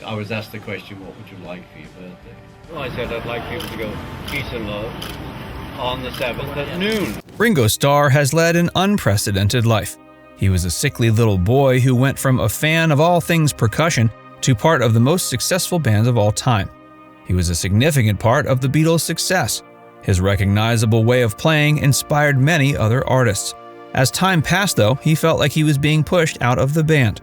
I was asked the question, what would you like for your birthday? Well, I said I'd like people to go peace and love on the 7th at noon. Ringo Starr has led an unprecedented life. He was a sickly little boy who went from a fan of all things percussion to part of the most successful band of all time. He was a significant part of the Beatles' success. His recognizable way of playing inspired many other artists. As time passed, though, he felt like he was being pushed out of the band.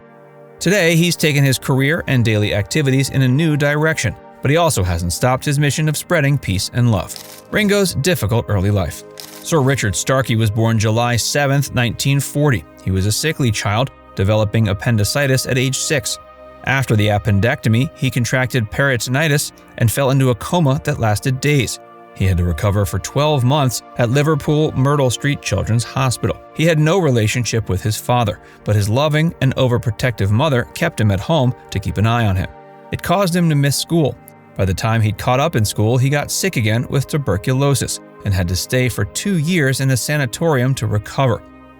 Today, he's taken his career and daily activities in a new direction, but he also hasn't stopped his mission of spreading peace and love. Ringo's difficult early life. Sir Richard Starkey was born July 7, 1940. He was a sickly child, developing appendicitis at age 6. After the appendectomy, he contracted peritonitis and fell into a coma that lasted days. He had to recover for 12 months at Liverpool Myrtle Street Children's Hospital. He had no relationship with his father, but his loving and overprotective mother kept him at home to keep an eye on him. It caused him to miss school. By the time he'd caught up in school, he got sick again with tuberculosis and had to stay for 2 years in a sanatorium to recover.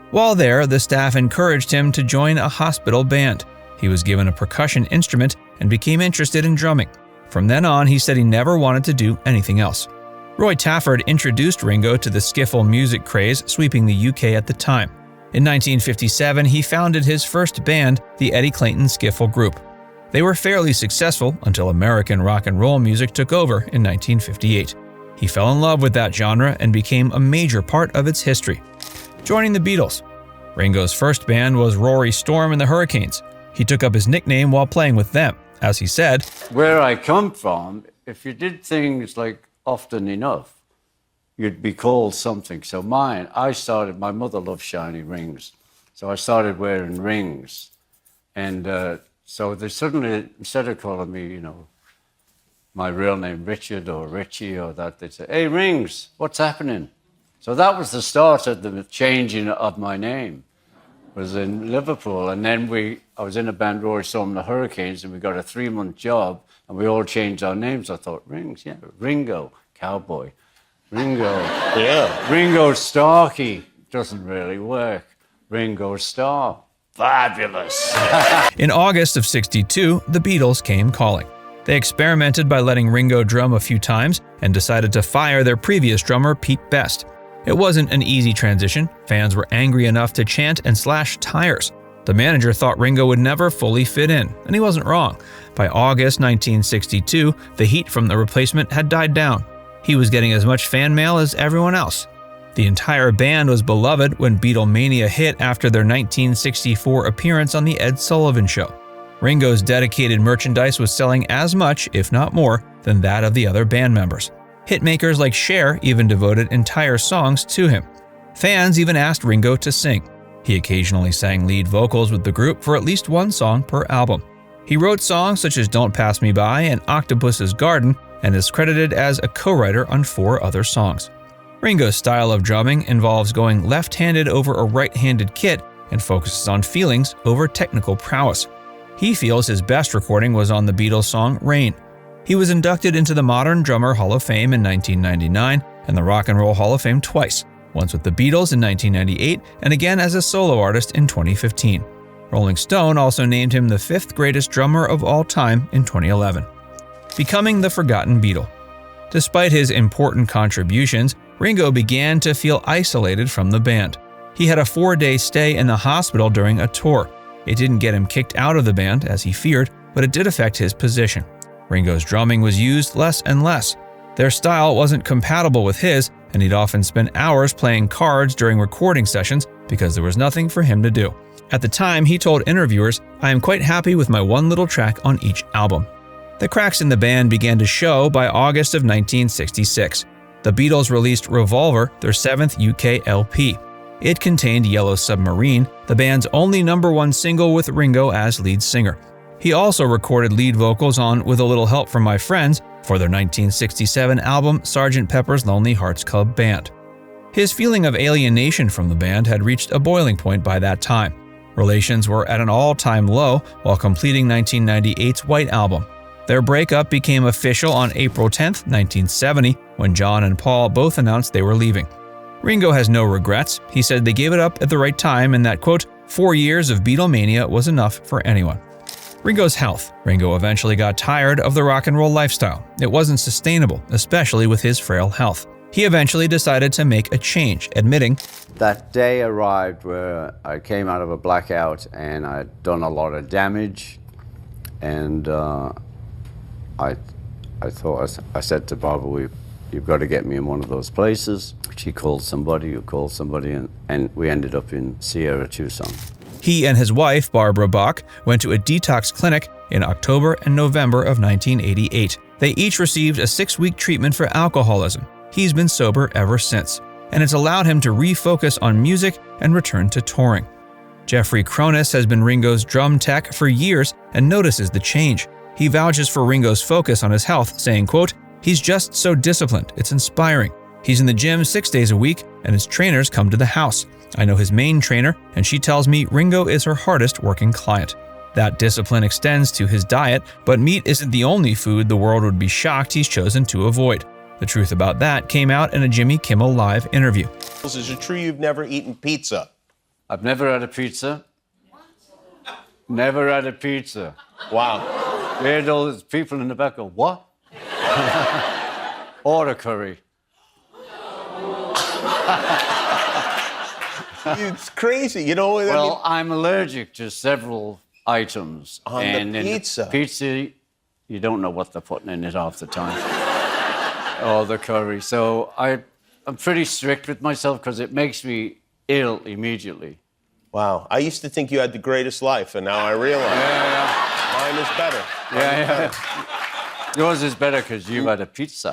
While there, the staff encouraged him to join a hospital band. He was given a percussion instrument and became interested in drumming. From then on, he said he never wanted to do anything else. Roy Tafford introduced Ringo to the skiffle music craze sweeping the UK at the time. In 1957, he founded his first band, the Eddie Clayton Skiffle Group. They were fairly successful until American rock and roll music took over in 1958. He fell in love with that genre and became a major part of its history. Joining the Beatles. Ringo's first band was Rory Storm and the Hurricanes. He took up his nickname while playing with them. As he said, "Where I come from, if you did things like often enough, you'd be called something. So my mother loved shiny rings. So I started wearing rings. And so they suddenly, instead of calling me, my real name, Richard or Richie or that, they'd say, "Hey, Rings, what's happening?" So that was the start of the changing of my name, was in Liverpool. And then I was in a band, Rory Storm and the Hurricanes, and we got a 3-month job, and we all changed our names. I thought, Rings, yeah, Ringo, cowboy. Ringo, yeah. Ringo Starkey doesn't really work. Ringo Starr, fabulous. In August of '62, the Beatles came calling. They experimented by letting Ringo drum a few times and decided to fire their previous drummer, Pete Best. It wasn't an easy transition. Fans were angry enough to chant and slash tires. The manager thought Ringo would never fully fit in, and he wasn't wrong. By August 1962, the heat from the replacement had died down. He was getting as much fan mail as everyone else. The entire band was beloved when Beatlemania hit after their 1964 appearance on The Ed Sullivan Show. Ringo's dedicated merchandise was selling as much, if not more, than that of the other band members. Hitmakers like Cher even devoted entire songs to him. Fans even asked Ringo to sing. He occasionally sang lead vocals with the group for at least one song per album. He wrote songs such as Don't Pass Me By and Octopus's Garden, and is credited as a co-writer on 4 other songs. Ringo's style of drumming involves going left-handed over a right-handed kit and focuses on feelings over technical prowess. He feels his best recording was on the Beatles song Rain. He was inducted into the Modern Drummer Hall of Fame in 1999 and the Rock and Roll Hall of Fame twice, once with the Beatles in 1998 and again as a solo artist in 2015. Rolling Stone also named him the 5th greatest drummer of all time in 2011. Becoming the forgotten Beatle. Despite his important contributions, Ringo began to feel isolated from the band. He had a 4-day stay in the hospital during a tour. It didn't get him kicked out of the band, as he feared, but it did affect his position. Ringo's drumming was used less and less. Their style wasn't compatible with his, and he'd often spend hours playing cards during recording sessions because there was nothing for him to do. At the time, he told interviewers, "I am quite happy with my one little track on each album." The cracks in the band began to show by August of 1966. The Beatles released Revolver, their 7th UK LP. It contained Yellow Submarine, the band's only #1 single with Ringo as lead singer. He also recorded lead vocals on With a Little Help from My Friends for their 1967 album Sgt. Pepper's Lonely Hearts Club Band. His feeling of alienation from the band had reached a boiling point by that time. Relations were at an all-time low while completing 1998's White Album. Their breakup became official on April 10, 1970, when John and Paul both announced they were leaving. Ringo has no regrets. He said they gave it up at the right time and that, quote, 4 years of Beatlemania was enough for anyone. Ringo's health. Ringo eventually got tired of the rock and roll lifestyle. It wasn't sustainable, especially with his frail health. He eventually decided to make a change, admitting, That day arrived where I came out of a blackout and I'd done a lot of damage. And I said to Barbara, you've got to get me in one of those places. She called somebody, who called somebody, and we ended up in Sierra, Tucson. He and his wife, Barbara Bach, went to a detox clinic in October and November of 1988. They each received a 6-week treatment for alcoholism. He's been sober ever since, and it's allowed him to refocus on music and return to touring. Jeffrey Cronus has been Ringo's drum tech for years and notices the change. He vouches for Ringo's focus on his health, saying, quote, "He's just so disciplined, it's inspiring. He's in the gym 6 days a week, and his trainers come to the house. I know his main trainer, and she tells me Ringo is her hardest working client." That discipline extends to his diet, but meat isn't the only food the world would be shocked he's chosen to avoid. The truth about that came out in a Jimmy Kimmel Live interview. Is it true you've never eaten pizza? I've never had a pizza. Never had a pizza. Wow. You heard all those people in the back go, what? Order curry. It's crazy, you know. Well, I'm allergic to several items. On and the pizza. Pizza, you don't know what they're putting in it half the time. Or the curry. So I'm pretty strict with myself because it makes me ill immediately. Wow. I used to think you had the greatest life, and now I realize mine is better. Yeah. Yours is better because you've had a pizza.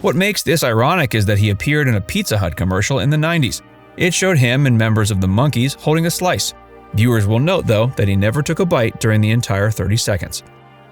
What makes this ironic is that he appeared in a Pizza Hut commercial in the 90s. It showed him and members of the Monkees holding a slice. Viewers will note, though, that he never took a bite during the entire 30 seconds.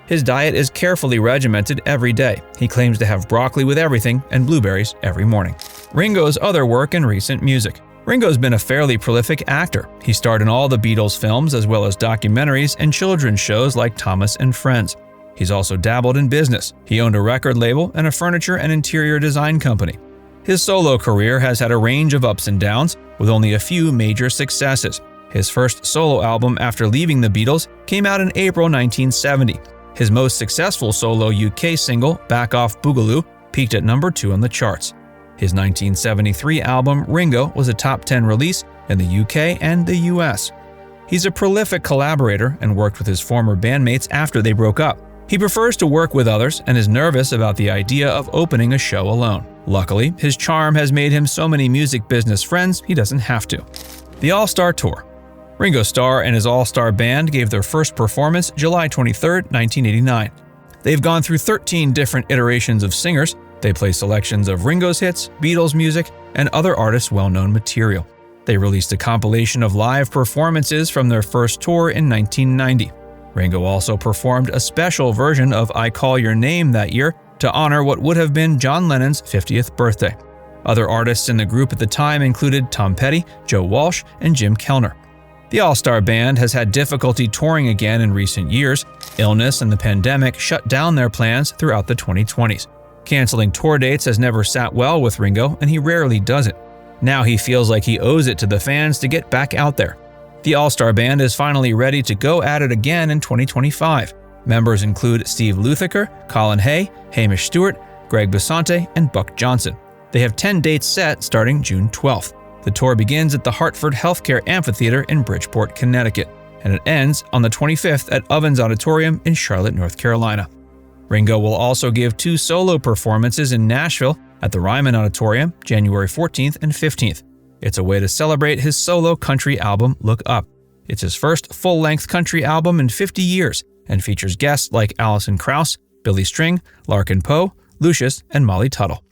His diet is carefully regimented every day. He claims to have broccoli with everything and blueberries every morning. Ringo's other work in recent music. Ringo's been a fairly prolific actor. He starred in all the Beatles films as well as documentaries and children's shows like Thomas and Friends. He's also dabbled in business. He owned a record label and a furniture and interior design company. His solo career has had a range of ups and downs, with only a few major successes. His first solo album after leaving the Beatles came out in April 1970. His most successful solo UK single, Back Off Boogaloo, peaked at number 2 on the charts. His 1973 album, Ringo, was a top 10 release in the UK and the US. He's a prolific collaborator and worked with his former bandmates after they broke up. He prefers to work with others and is nervous about the idea of opening a show alone. Luckily, his charm has made him so many music business friends he doesn't have to. The All-Star Tour. Ringo Starr and his All-Star Band gave their first performance July 23, 1989. They've gone through 13 different iterations of singers. They play selections of Ringo's hits, Beatles music, and other artists' well-known material. They released a compilation of live performances from their first tour in 1990. Ringo also performed a special version of I Call Your Name that year to honor what would have been John Lennon's 50th birthday. Other artists in the group at the time included Tom Petty, Joe Walsh, and Jim Kellner. The All-Star Band has had difficulty touring again in recent years. Illness and the pandemic shut down their plans throughout the 2020s. Canceling tour dates has never sat well with Ringo, and he rarely does it. Now he feels like he owes it to the fans to get back out there. The All-Star Band is finally ready to go at it again in 2025. Members include Steve Lukather, Colin Hay, Hamish Stewart, Greg Basante, and Buck Johnson. They have 10 dates set starting June 12th. The tour begins at the Hartford Healthcare Amphitheater in Bridgeport, Connecticut, and it ends on the 25th at Ovens Auditorium in Charlotte, North Carolina. Ringo will also give 2 solo performances in Nashville at the Ryman Auditorium, January 14th and 15th. It's a way to celebrate his solo country album, Look Up. It's his first full-length country album in 50 years and features guests like Alison Krauss, Billy String, Larkin Poe, Lucius, and Molly Tuttle.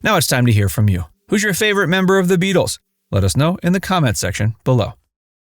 Now it's time to hear from you. Who's your favorite member of the Beatles? Let us know in the comments section below.